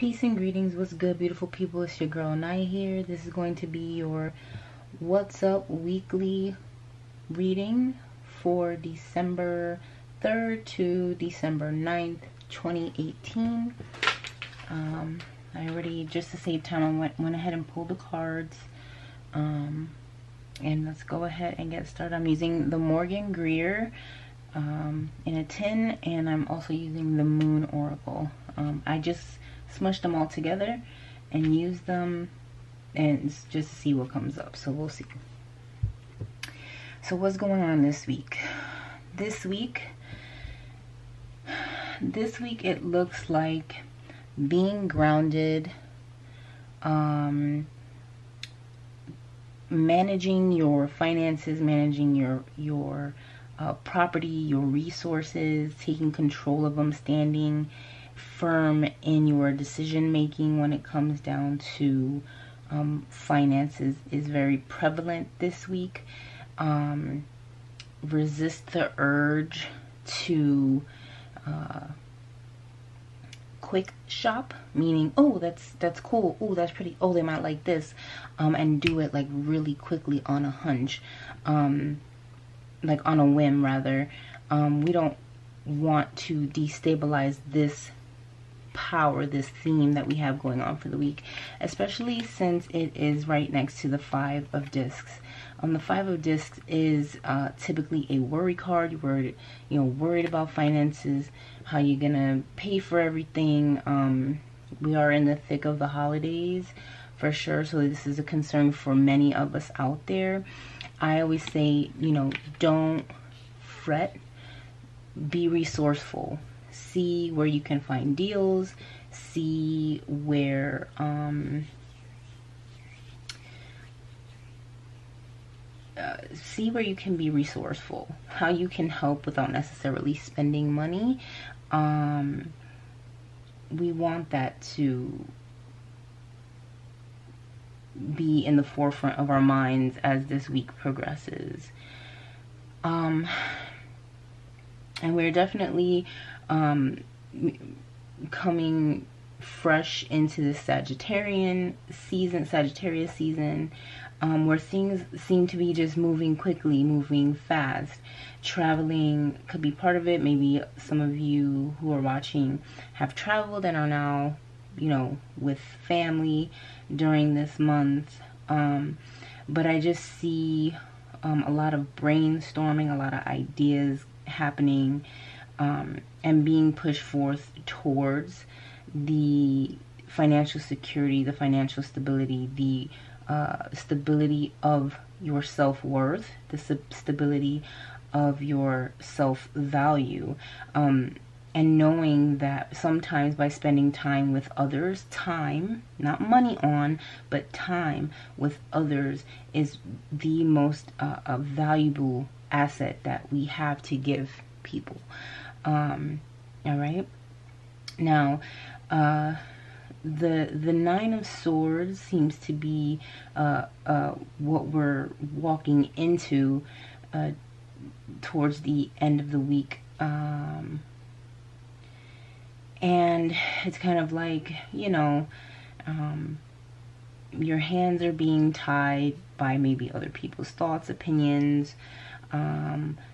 Peace and greetings. What's good, beautiful people? It's your girl Nya here. This is going to be your What's Up weekly reading for December 3rd to December 9th, 2018. I already, just to save time, I went ahead and pulled the cards. And let's go ahead and get started. I'm using the Morgan Greer in a tin, and I'm also using the Moon Oracle. I just smushed them all together and used them and just to see what comes up, so we'll see. So what's going on this week? This week it looks like being grounded, managing your finances, managing your property, your resources, taking control of them, standing firm in your decision making when it comes down to finances is very prevalent this week. Resist the urge to quick shop, meaning, oh, that's cool, oh, that's pretty, oh, they might like this, and do it like really quickly on a hunch, like on a whim rather. We don't want to destabilize this power, this theme that we have going on for the week, especially since it is right next to the Five of Discs. The Five of Discs is typically a worry card. You're worried about finances, how you're gonna pay for everything. We are in the thick of the holidays for sure, so this is a concern for many of us out there. I always say, don't fret, be resourceful. See where you can find deals, see where you can be resourceful, how you can help without necessarily spending money. We want that to be in the forefront of our minds as this week progresses. And we're definitely coming fresh into the Sagittarius season, where things seem to be just moving quickly, moving fast. Traveling could be part of it. Maybe some of you who are watching have traveled and are now, with family during this month. But I just see a lot of brainstorming, a lot of ideas happening, and being pushed forth towards the financial security, the financial stability, the stability of your self-worth, the stability of your self-value, and knowing that sometimes by spending time with others, time, not money on, but time with others is the most valuable asset that we have to give people. All right. Now, the Nine of Swords seems to be what we're walking into towards the end of the week, and it's kind of like, your hands are being tied by maybe other people's thoughts, opinions,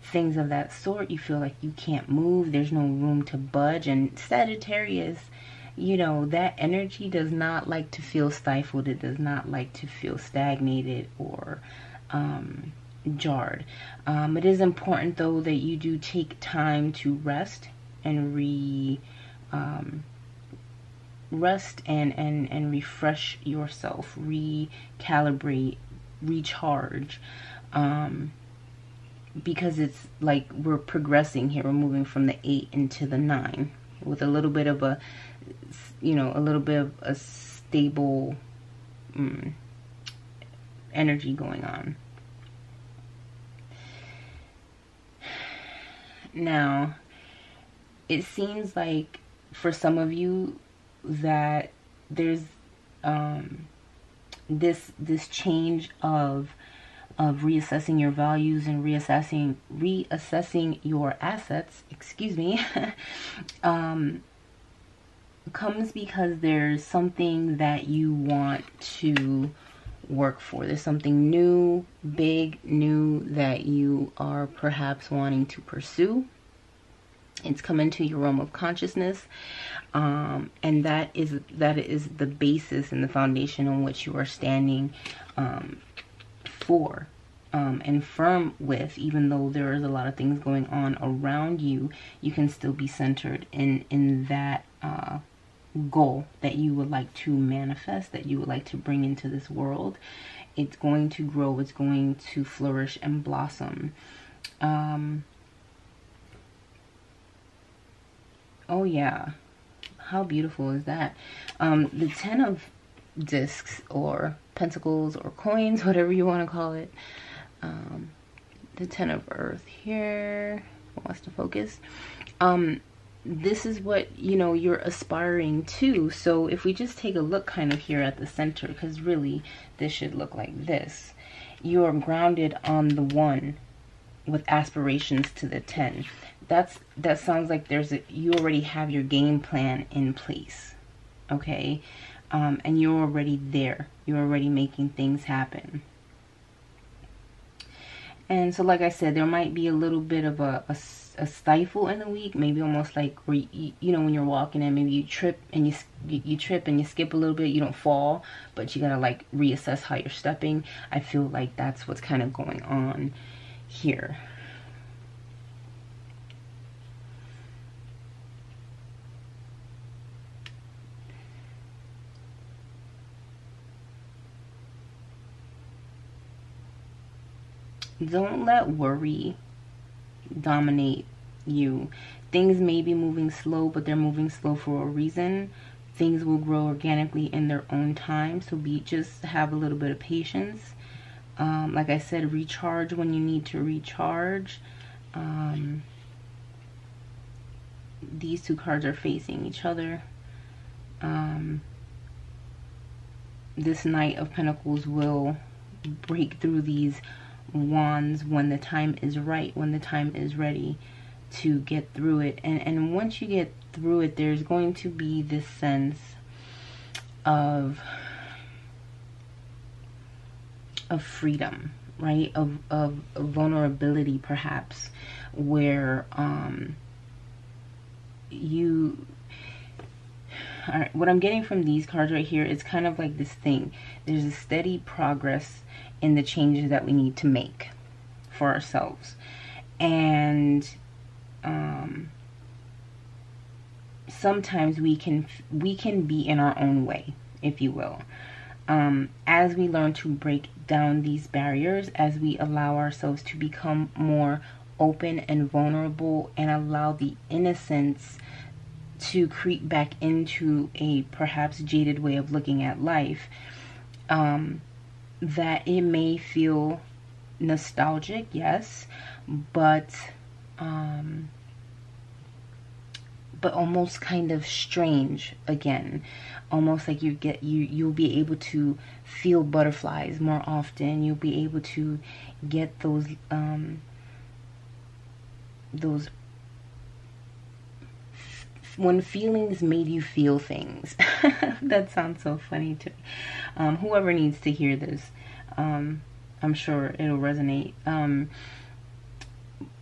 things of that sort. You feel like you can't move, there's no room to budge. And Sagittarius, that energy does not like to feel stifled. It does not like to feel stagnated or jarred. It is important though that you do take time to rest and rest and refresh yourself, recalibrate, recharge, because it's like we're progressing here. We're moving from the 8 into the 9 with a little bit of a stable energy going on. Now, it seems like for some of you that there's this change of reassessing your values and reassessing your assets, excuse me, comes because there's something that you want to work for. There's something new, big, new that you are perhaps wanting to pursue. It's come into your realm of consciousness, and that is the basis and the foundation on which you are standing for and firm with. Even though there is a lot of things going on around you, you can still be centered in that goal that you would like to manifest, that you would like to bring into this world. It's going to grow, it's going to flourish and blossom. Oh yeah, how beautiful is that? The 10 of discs or pentacles or coins, whatever you want to call it. The 10 of earth here wants to focus. This is what, you know, you're aspiring to. So if we just take a look kind of here at the center, because really this should look like this. You are grounded on the 1 with aspirations to the 10. That sounds like you already have your game plan in place, okay? And you're already there. You're already making things happen. And so, like I said, there might be a little bit of a stifle in the week, maybe almost like where you know, when you're walking and maybe you trip and you trip and you skip a little bit. You don't fall, but you gotta like reassess how you're stepping. I feel like that's what's kind of going on here. Don't let worry dominate you. Things may be moving slow, but they're moving slow for a reason. Things will grow organically in their own time. So just have a little bit of patience. Like I said, recharge when you need to recharge. These two cards are facing each other. This Knight of Pentacles will break through these wands when the time is right, when the time is ready to get through it. And once you get through it, there's going to be this sense of freedom, right? Of vulnerability, perhaps, where all right, what I'm getting from these cards right here is kind of like this thing. There's a steady progress in the changes that we need to make for ourselves. And sometimes we can be in our own way, if you will. As we learn to break down these barriers, as we allow ourselves to become more open and vulnerable and allow the innocence to creep back into a perhaps jaded way of looking at life, that it may feel nostalgic, yes, but almost kind of strange again. Almost like you'll be able to feel butterflies more often. You'll be able to get those when feelings made you feel things. That sounds so funny to me. Whoever needs to hear this, I'm sure it'll resonate.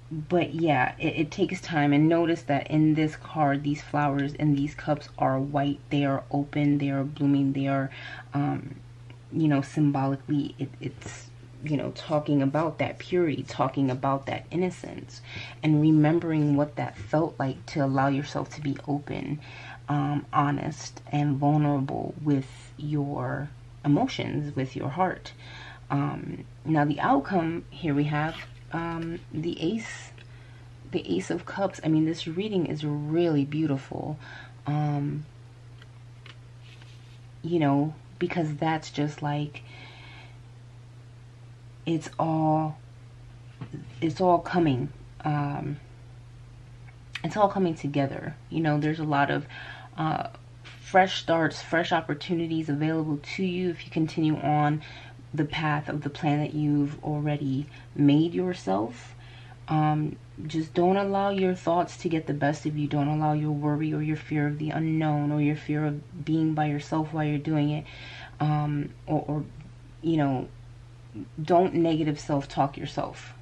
But yeah, it takes time. And notice that in this card, these flowers and these cups are white. They are open. They are blooming. They are, you know, symbolically, it's, you know, talking about that purity, talking about that innocence, and remembering what that felt like to allow yourself to be open, honest, and vulnerable with your emotions, with your heart. Now the outcome here, we have the Ace of Cups. I mean, this reading is really beautiful, you know, because that's just like, it's all coming, it's all coming together. You know, there's a lot of fresh starts, fresh opportunities available to you if you continue on the path of the plan that you've already made yourself. Just don't allow your thoughts to get the best of you. Don't allow your worry or your fear of the unknown or your fear of being by yourself while you're doing it. Or you know, don't negative self-talk yourself.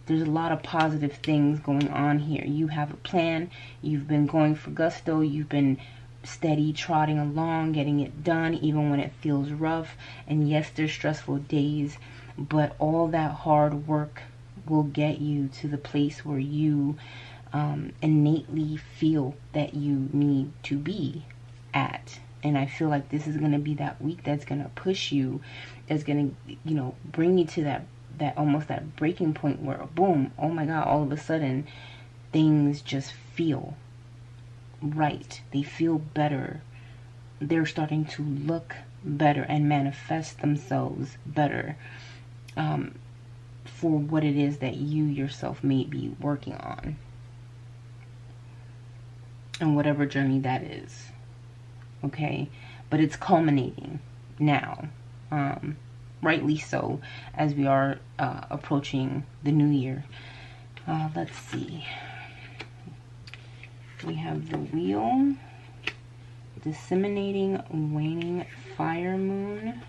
There's a lot of positive things going on here. You have a plan. You've been going for gusto. You've been steady trotting along, getting it done, even when it feels rough. And yes, there's stressful days, but all that hard work will get you to the place where you innately feel that you need to be at. And I feel like this is going to be that week that's going to push you, that's going to, you know, bring you to that almost that breaking point where, boom, oh my God, all of a sudden things just feel right. They feel better. They're starting to look better and manifest themselves better for what it is that you yourself may be working on, and whatever journey that is. Okay, but it's culminating now, rightly so, as we are approaching the new year. Let's see. We have the wheel, disseminating waning fire moon,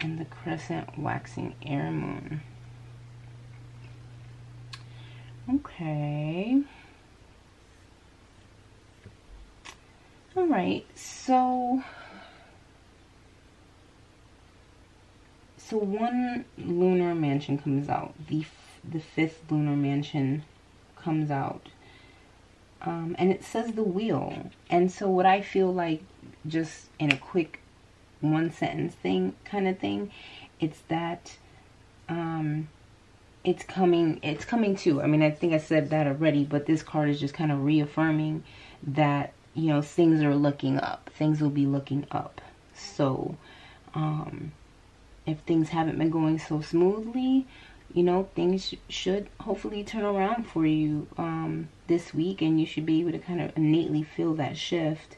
and the crescent waxing air moon. Okay. All right, so one lunar mansion comes out. The fifth lunar mansion comes out. And it says the wheel. And so what I feel like, just in a quick one sentence thing, kind of thing, it's that it's coming too. I mean, I think I said that already, but this card is just kind of reaffirming that, you know, things are looking up. Things will be looking up. So, if things haven't been going so smoothly, you know, things should hopefully turn around for you this week, and you should be able to kind of innately feel that shift.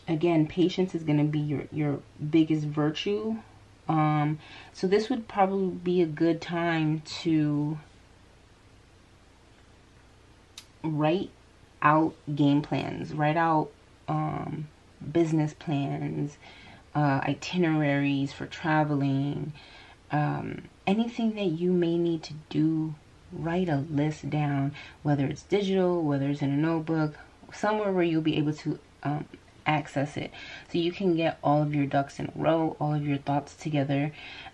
Again, patience is going to be your biggest virtue. So this would probably be a good time to write out game plans, write out business plans, itineraries for traveling, anything that you may need to do. Write a list down, whether it's digital, whether it's in a notebook, somewhere where you'll be able to access it, so you can get all of your ducks in a row, all of your thoughts together,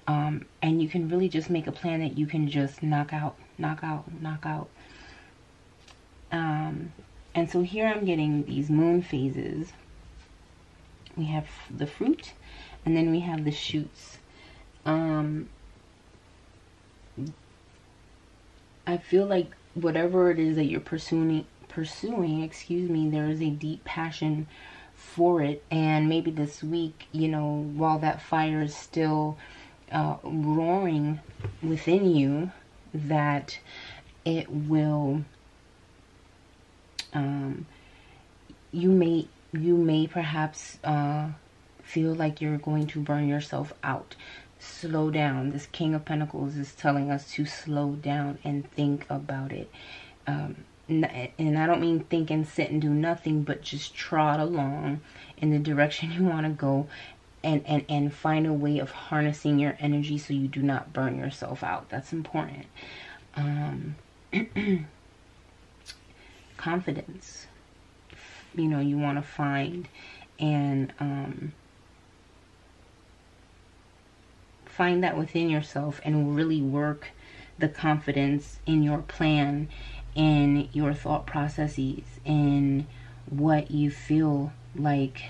and you can really just make a plan that you can just knock out. And so here I'm getting these moon phases. We have the fruit, and then we have the shoots. I feel like whatever it is that you're pursuing, excuse me, there is a deep passion for it. And maybe this week, you know, while that fire is still roaring within you, that it will, you may perhaps feel like you're going to burn yourself out. Slow down. This King of Pentacles is telling us to slow down and think about it. And I don't mean think and sit and do nothing, but just trot along in the direction you want to go, and find a way of harnessing your energy so you do not burn yourself out. That's important. Confidence, you know, you want to find, and find that within yourself, and really work the confidence in your plan, in your thought processes, in what you feel like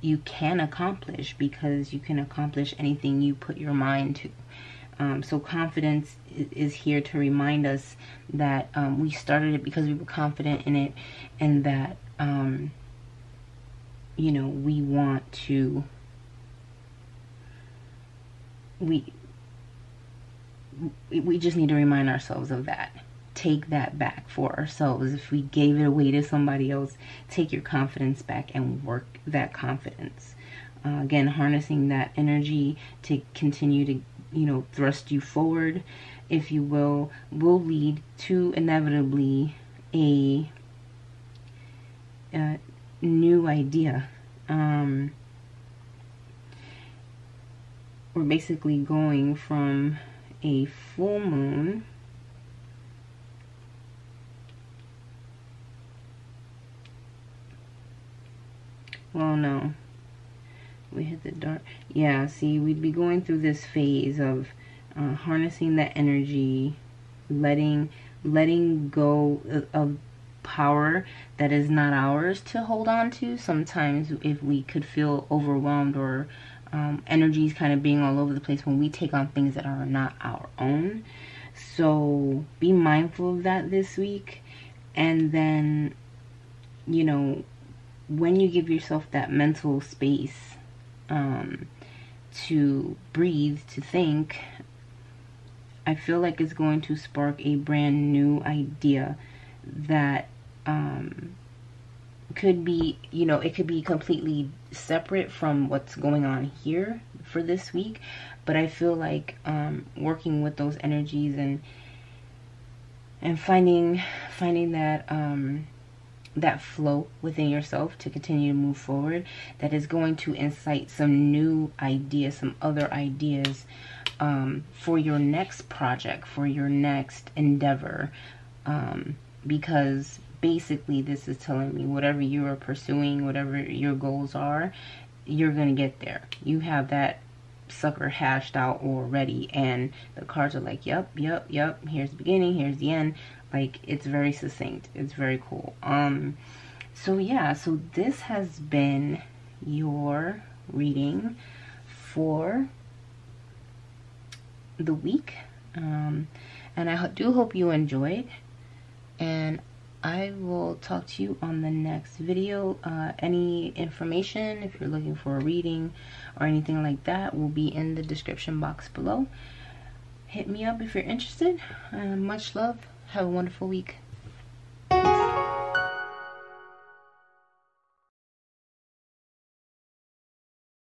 you can accomplish, because you can accomplish anything you put your mind to. So confidence is here to remind us that we started it because we were confident in it, and that you know, we want to, we just need to remind ourselves of that. Take that back for ourselves. If we gave it away to somebody else, take your confidence back and work that confidence. Again, harnessing that energy to continue to, you know, thrust you forward, if you will lead to inevitably a new idea. We're basically going from a full moon well, no, we hit the dark. Yeah, see, we'd be going through this phase of harnessing that energy, letting go of power that is not ours to hold on to. Sometimes if we could feel overwhelmed or energies kind of being all over the place when we take on things that are not our own. So be mindful of that this week. And then, you know, when you give yourself that mental space to breathe, to think, I feel like it's going to spark a brand new idea that could be, you know, it could be completely separate from what's going on here for this week. But I feel like working with those energies and finding that that flow within yourself to continue to move forward, that is going to incite some new ideas, some other ideas for your next project, for your next endeavor, because basically this is telling me whatever you are pursuing, whatever your goals are, you're gonna get there. You have that sucker hashed out already, and the cards are like, yep, here's the beginning, here's the end. Like, it's very succinct. It's very cool. So yeah, so this has been your reading for the week, and I do hope you enjoyed, and I will talk to you on the next video. Any information, if you're looking for a reading or anything like that, will be in the description box below. Hit me up if you're interested. Much love. Have a wonderful week.